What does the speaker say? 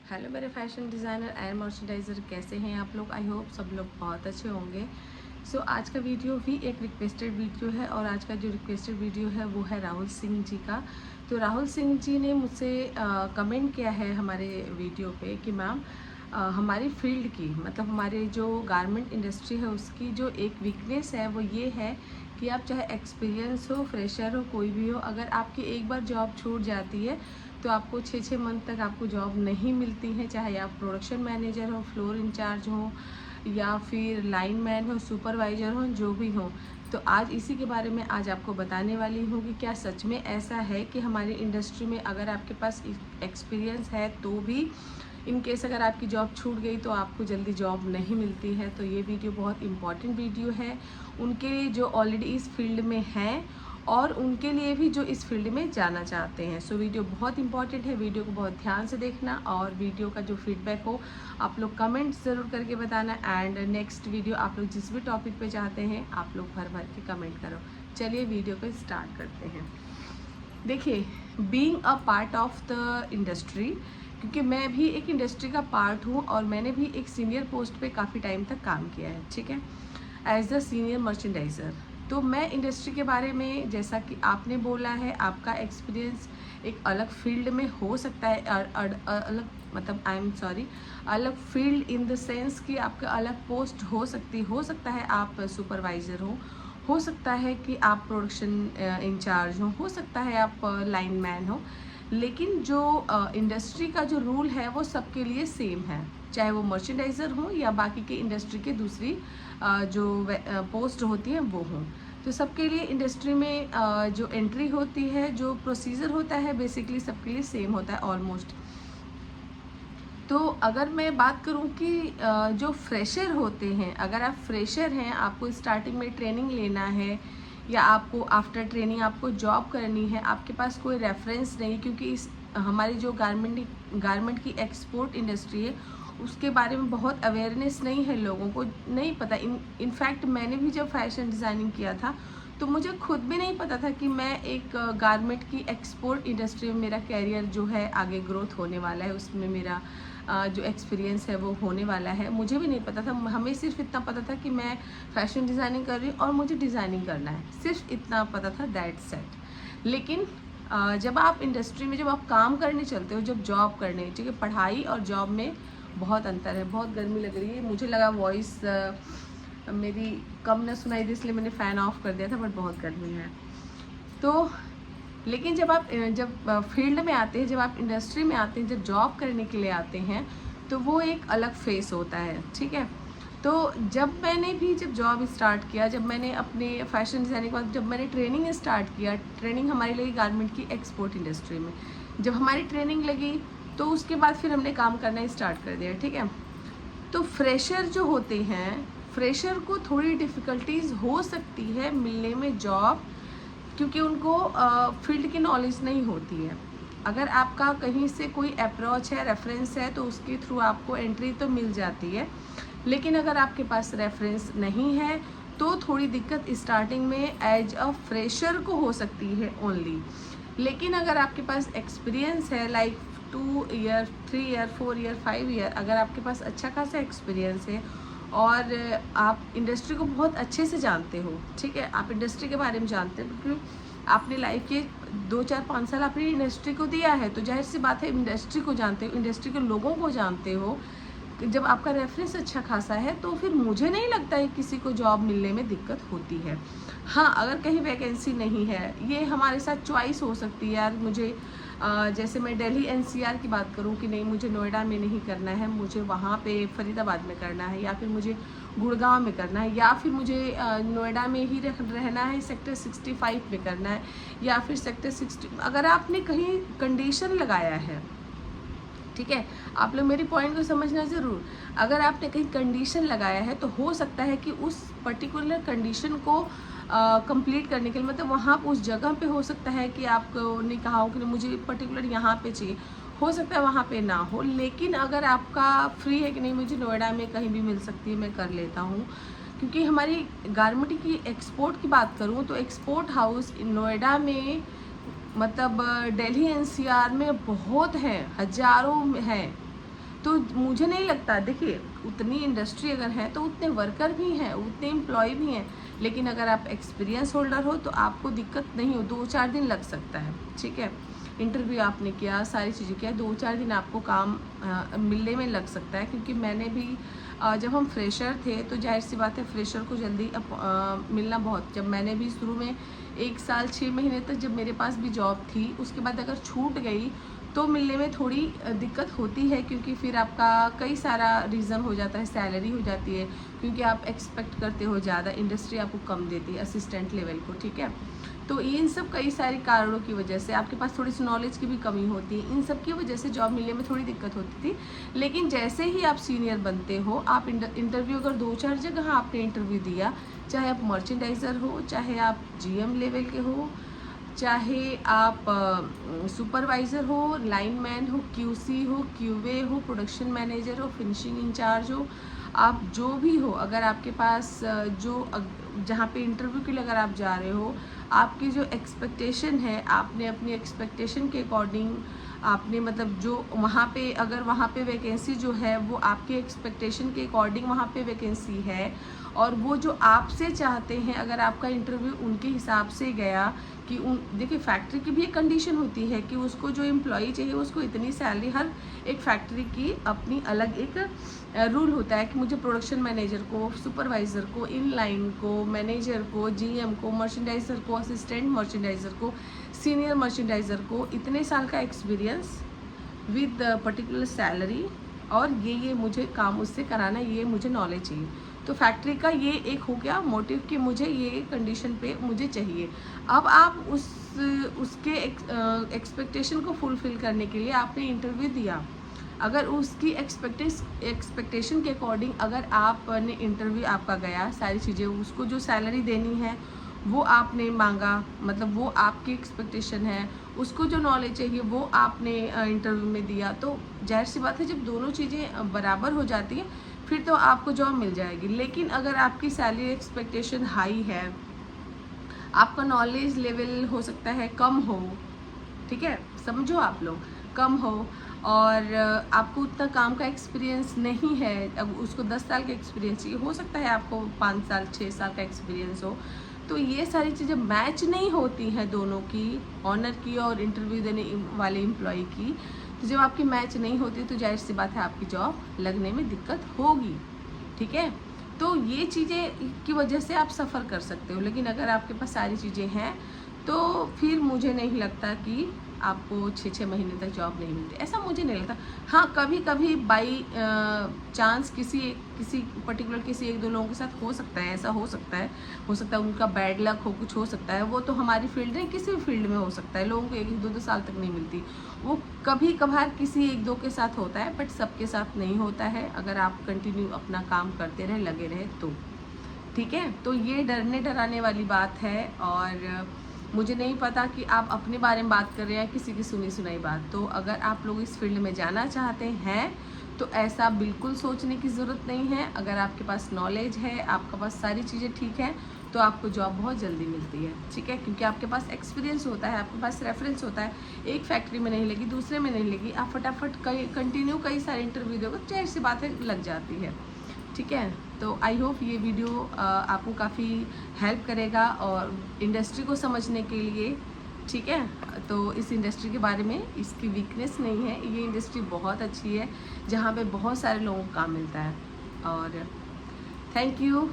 Hello मेरे fashion designer and merchandiser, कैसे हैं आप लोग। आई होप सब लोग बहुत अच्छे होंगे। सो आज का वीडियो भी एक रिक्वेस्टेड वीडियो है और आज का जो रिक्वेस्टेड वीडियो है वो है राहुल सिंह जी का। तो राहुल सिंह जी ने मुझसे कमेंट किया है हमारे वीडियो पे कि मैम हमारी फील्ड की मतलब हमारे जो गारमेंट इंडस्ट्री है उसकी जो एक वीकनेस है वो ये है कि आप चाहे एक्सपीरियंस हो, फ्रेशर हो, कोई भी हो, अगर आपकी एक बार जॉब छूट जाती है तो आपको 6 मंथ तक आपको जॉब नहीं मिलती है। चाहे आप प्रोडक्शन मैनेजर हो, फ्लोर इंचार्ज हो या फिर लाइन मैन हो, सुपरवाइजर हो, जो भी हो। तो आज इसी के बारे में आज आपको बताने वाली हूँ कि क्या सच में ऐसा है कि हमारी इंडस्ट्री में अगर आपके पास एक्सपीरियंस है तो भी इन केस अगर आपकी जॉब छूट गई तो आपको जल्दी जॉब नहीं मिलती है। तो ये वीडियो बहुत इंपॉर्टेंट वीडियो है उनके लिए जो ऑलरेडी इस फील्ड में हैं और उनके लिए भी जो इस फील्ड में जाना चाहते हैं। सो वीडियो बहुत इंपॉर्टेंट है, वीडियो को बहुत ध्यान से देखना और वीडियो का जो फीडबैक हो आप लोग कमेंट ज़रूर करके बताना। एंड नेक्स्ट वीडियो आप लोग जिस भी टॉपिक पे चाहते हैं आप लोग भर भर के कमेंट करो। चलिए वीडियो को स्टार्ट करते हैं। देखिए, being a part of the industry, क्योंकि मैं भी एक इंडस्ट्री का पार्ट हूँ और मैंने भी एक सीनियर पोस्ट पे काफ़ी टाइम तक काम किया है, ठीक है, एज द सीनियर मर्चेंडाइज़र। तो मैं इंडस्ट्री के बारे में, जैसा कि आपने बोला है, आपका एक्सपीरियंस एक अलग फील्ड में हो सकता है, अलग मतलब आई एम सॉरी, अलग फील्ड इन द सेंस कि आपका अलग पोस्ट हो सकता है आप सुपरवाइज़र हो सकता है कि आप प्रोडक्शन इंचार्ज हो सकता है आप लाइन मैन हो, लेकिन जो इंडस्ट्री का जो रूल है वो सबके लिए सेम है, चाहे वो मर्चेंडाइज़र हो या बाकी के इंडस्ट्री के दूसरी जो पोस्ट होती है वो हों। तो सबके लिए इंडस्ट्री में जो एंट्री होती है, जो प्रोसीजर होता है, बेसिकली सबके लिए सेम होता है ऑलमोस्ट। तो अगर मैं बात करूं कि जो फ्रेशर होते हैं, अगर आप फ्रेशर हैं, आपको स्टार्टिंग में ट्रेनिंग लेना है या आपको आफ्टर ट्रेनिंग आपको जॉब करनी है, आपके पास कोई रेफरेंस नहीं, क्योंकि इस हमारी जो गारमेंट की एक्सपोर्ट इंडस्ट्री है उसके बारे में बहुत अवेयरनेस नहीं है, लोगों को नहीं पता। इनफैक्ट मैंने भी जब फैशन डिज़ाइनिंग किया था तो मुझे खुद भी नहीं पता था कि मैं एक गारमेंट की एक्सपोर्ट इंडस्ट्री में मेरा कैरियर जो है आगे ग्रोथ होने वाला है, उसमें मेरा जो एक्सपीरियंस है वो होने वाला है। मुझे भी नहीं पता था, हमें सिर्फ इतना पता था कि मैं फ़ैशन डिज़ाइनिंग कर रही हूँ और मुझे डिज़ाइनिंग करना है, सिर्फ इतना पता था, दैट सेट। लेकिन जब आप इंडस्ट्री में जब आप काम करने चलते हो, जब जॉब करने, ठीक है, पढ़ाई और जॉब में बहुत अंतर है। बहुत गर्मी लग रही है, मुझे लगा वॉइस मेरी कम न सुनाई दी इसलिए मैंने फ़ैन ऑफ कर दिया था, बट बहुत गर्मी है। तो लेकिन जब आप जब फील्ड में आते हैं, जब आप इंडस्ट्री में आते हैं, जब जॉब करने के लिए आते हैं तो वो एक अलग फेस होता है, ठीक है। तो जब मैंने भी जब जॉब स्टार्ट किया, जब मैंने अपने फैशन डिज़ाइनिंग के बाद जब मैंने ट्रेनिंग स्टार्ट किया, ट्रेनिंग हमारी लगी गारमेंट की एक्सपोर्ट इंडस्ट्री में, जब हमारी ट्रेनिंग लगी तो उसके बाद फिर हमने काम करना स्टार्ट कर दिया, ठीक है। तो फ्रेशर जो होते हैं, फ्रेशर को थोड़ी डिफ़िकल्टीज हो सकती है मिलने में जॉब, क्योंकि उनको फील्ड की नॉलेज नहीं होती है। अगर आपका कहीं से कोई अप्रोच है, रेफरेंस है, तो उसके थ्रू आपको एंट्री तो मिल जाती है। लेकिन अगर आपके पास रेफरेंस नहीं है तो थोड़ी दिक्कत स्टार्टिंग में एज अ फ्रेशर को हो सकती है ओनली। लेकिन अगर आपके पास एक्सपीरियंस है, like 2 year, 3 year, 4 year, 5 year, अगर आपके पास अच्छा खासा एक्सपीरियंस है और आप इंडस्ट्री को बहुत अच्छे से जानते हो, ठीक है, आप इंडस्ट्री के बारे में जानते हो क्योंकि आपने लाइफ के 2, 4, 5 साल अपनी इंडस्ट्री को दिया है, तो जाहिर सी बात है इंडस्ट्री को जानते हो, इंडस्ट्री के लोगों को जानते हो। जब आपका रेफरेंस अच्छा खासा है तो फिर मुझे नहीं लगता है किसी को जॉब मिलने में दिक्कत होती है। हाँ, अगर कहीं वैकेंसी नहीं है, ये हमारे साथ चॉइस हो सकती है यार, मुझे जैसे मैं दिल्ली एनसीआर की बात करूँ कि नहीं मुझे नोएडा में नहीं करना है, मुझे वहाँ पे फरीदाबाद में करना है, या फिर मुझे गुड़गांव में करना है, या फिर मुझे नोएडा में ही रहना है, सेक्टर 65 में करना है, या फिर सेक्टर 60। अगर आपने कहीं कंडीशन लगाया है, ठीक है, आप लोग मेरी पॉइंट को समझना ज़रूर। अगर आपने कहीं कंडीशन लगाया है तो हो सकता है कि उस पर्टिकुलर कंडीशन को कंप्लीट करने के लिए, मतलब वहाँ उस जगह पे हो सकता है कि आपको ने कहा हो कि मुझे पर्टिकुलर यहाँ पे चाहिए, हो सकता है वहाँ पे ना हो। लेकिन अगर आपका फ्री है कि नहीं मुझे नोएडा में कहीं भी मिल सकती है, मैं कर लेता हूँ, क्योंकि हमारी गारमेंट की एक्सपोर्ट की बात करूँ तो एक्सपोर्ट हाउस नोएडा में, मतलब दिल्ली एनसीआर में बहुत हैं, हजारों में हैं। तो मुझे नहीं लगता, देखिए उतनी इंडस्ट्री अगर है तो उतने वर्कर भी हैं, उतने एम्प्लॉय भी हैं, लेकिन अगर आप एक्सपीरियंस होल्डर हो तो आपको दिक्कत नहीं हो, 2-4 दिन लग सकता है, ठीक है। इंटरव्यू आपने किया, सारी चीज़ें किया, 2-4 दिन आपको काम मिलने में लग सकता है, क्योंकि मैंने भी जब हम फ्रेशर थे तो जाहिर सी बात है फ्रेशर को जल्दी मिलना बहुत, जब मैंने भी शुरू में 1 साल 6 महीने तक जब मेरे पास भी जॉब थी, उसके बाद अगर छूट गई तो मिलने में थोड़ी दिक्कत होती है, क्योंकि फिर आपका कई सारा रीज़न हो जाता है, सैलरी हो जाती है, क्योंकि आप एक्सपेक्ट करते हो ज़्यादा, इंडस्ट्री आपको कम देती है असिस्टेंट लेवल को, ठीक है। तो इन सब कई सारे कारणों की वजह से आपके पास थोड़ी सी नॉलेज की भी कमी होती है, इन सब की वजह से जॉब मिलने में थोड़ी दिक्कत होती थी। लेकिन जैसे ही आप सीनियर बनते हो, आप इंटरव्यू अगर 2-4 जगह आपने इंटरव्यू दिया, चाहे आप मर्चेंडाइज़र हो, चाहे आप GM लेवल के हो, चाहे आप सुपरवाइज़र हो, लाइनमैन हो, QC हो, QA हो, प्रोडक्शन मैनेजर हो, फिनिशिंग इंचार्ज हो, आप जो भी हो, अगर आपके पास जहाँ पे इंटरव्यू के लिए अगर आप जा रहे हो, आपकी जो एक्सपेक्टेशन है, आपने अपनी एक्सपेक्टेशन के अकॉर्डिंग आपने मतलब जो वहाँ पे अगर वहाँ पे वैकेंसी जो है वो आपके एक्सपेक्टेशन के अकॉर्डिंग वहाँ पे वैकेंसी है, और वो जो आपसे चाहते हैं, अगर आपका इंटरव्यू उनके हिसाब से गया कि देखिए फैक्ट्री की भी एक कंडीशन होती है कि उसको जो एम्प्लॉई चाहिए उसको इतनी सैलरी, हर एक फैक्ट्री की अपनी अलग एक रूल होता है कि मुझे प्रोडक्शन मैनेजर को, सुपरवाइज़र को, इन लाइन को, मैनेजर को, GM को, मर्चेंडाइज़र को, असिस्टेंट मर्चेंडाइज़र को, सीनियर मर्चेंडाइज़र को इतने साल का एक्सपीरियंस विद पर्टिकुलर सैलरी, और ये मुझे काम उससे कराना, ये मुझे नॉलेज चाहिए। तो फैक्ट्री का ये एक हो गया मोटिव कि मुझे ये कंडीशन पे मुझे चाहिए। अब आप उसके एक्सपेक्टेशन को फुलफ़िल करने के लिए आपने इंटरव्यू दिया, अगर उसकी एक्सपेक्टेशन के अकॉर्डिंग अगर आपने इंटरव्यू आपका गया, सारी चीज़ें, उसको जो सैलरी देनी है वो आपने मांगा, मतलब वो आपकी एक्सपेक्टेशन है, उसको जो नॉलेज चाहिए वो आपने इंटरव्यू में दिया, तो जाहिर सी बात है जब दोनों चीज़ें बराबर हो जाती हैं फिर तो आपको जॉब मिल जाएगी। लेकिन अगर आपकी सैलरी एक्सपेक्टेशन हाई है, आपका नॉलेज लेवल हो सकता है कम हो, ठीक है, समझो आप लोग, कम हो, और आपको उतना काम का एक्सपीरियंस नहीं है, अब उसको 10 साल का एक्सपीरियंस चाहिए, हो सकता है आपको 5 साल 6 साल का एक्सपीरियंस हो, तो ये सारी चीज़ें मैच नहीं होती हैं दोनों की, ऑनर की और इंटरव्यू देने वाले एम्प्लॉय की। तो जब आपकी मैच नहीं होती तो जाहिर सी बात है आपकी जॉब लगने में दिक्कत होगी, ठीक है। तो ये चीज़ें की वजह से आप सफ़र कर सकते हो, लेकिन अगर आपके पास सारी चीज़ें हैं तो फिर मुझे नहीं लगता कि आपको 6-6 महीने तक जॉब नहीं मिलती, ऐसा मुझे नहीं लगता। हाँ, कभी कभी बाई चांस किसी पर्टिकुलर किसी 1-2 लोगों के साथ हो सकता है, ऐसा हो सकता है उनका बैड लक हो, कुछ हो सकता है, वो तो हमारी फील्ड नहीं, किसी भी फील्ड में हो सकता है, लोगों को 1-2 साल तक नहीं मिलती, वो कभी कभार किसी 1-2 के साथ होता है, बट सबके साथ नहीं होता है, अगर आप कंटिन्यू अपना काम करते रहे, लगे रहे तो, ठीक है। तो ये डरने डराने वाली बात है, और मुझे नहीं पता कि आप अपने बारे में बात कर रहे हैं किसी की सुनी सुनाई बात। तो अगर आप लोग इस फील्ड में जाना चाहते हैं तो ऐसा बिल्कुल सोचने की ज़रूरत नहीं है। अगर आपके पास नॉलेज है, आपके पास सारी चीज़ें ठीक हैं, तो आपको जॉब बहुत जल्दी मिलती है, ठीक है, क्योंकि आपके पास एक्सपीरियंस होता है, आपके पास रेफरेंस होता है। एक फैक्ट्री में नहीं लगी, दूसरे में नहीं लगी, आप फटाफट कंटिन्यू कई सारे इंटरव्यू दोगे, जाहिर सी बात है लग जाती है, ठीक है। तो आई होप ये वीडियो आपको काफ़ी हेल्प करेगा और इंडस्ट्री को समझने के लिए, ठीक है। तो इस इंडस्ट्री के बारे में, इसकी वीकनेस नहीं है, ये इंडस्ट्री बहुत अच्छी है जहाँ पे बहुत सारे लोगों को काम मिलता है। और थैंक यू।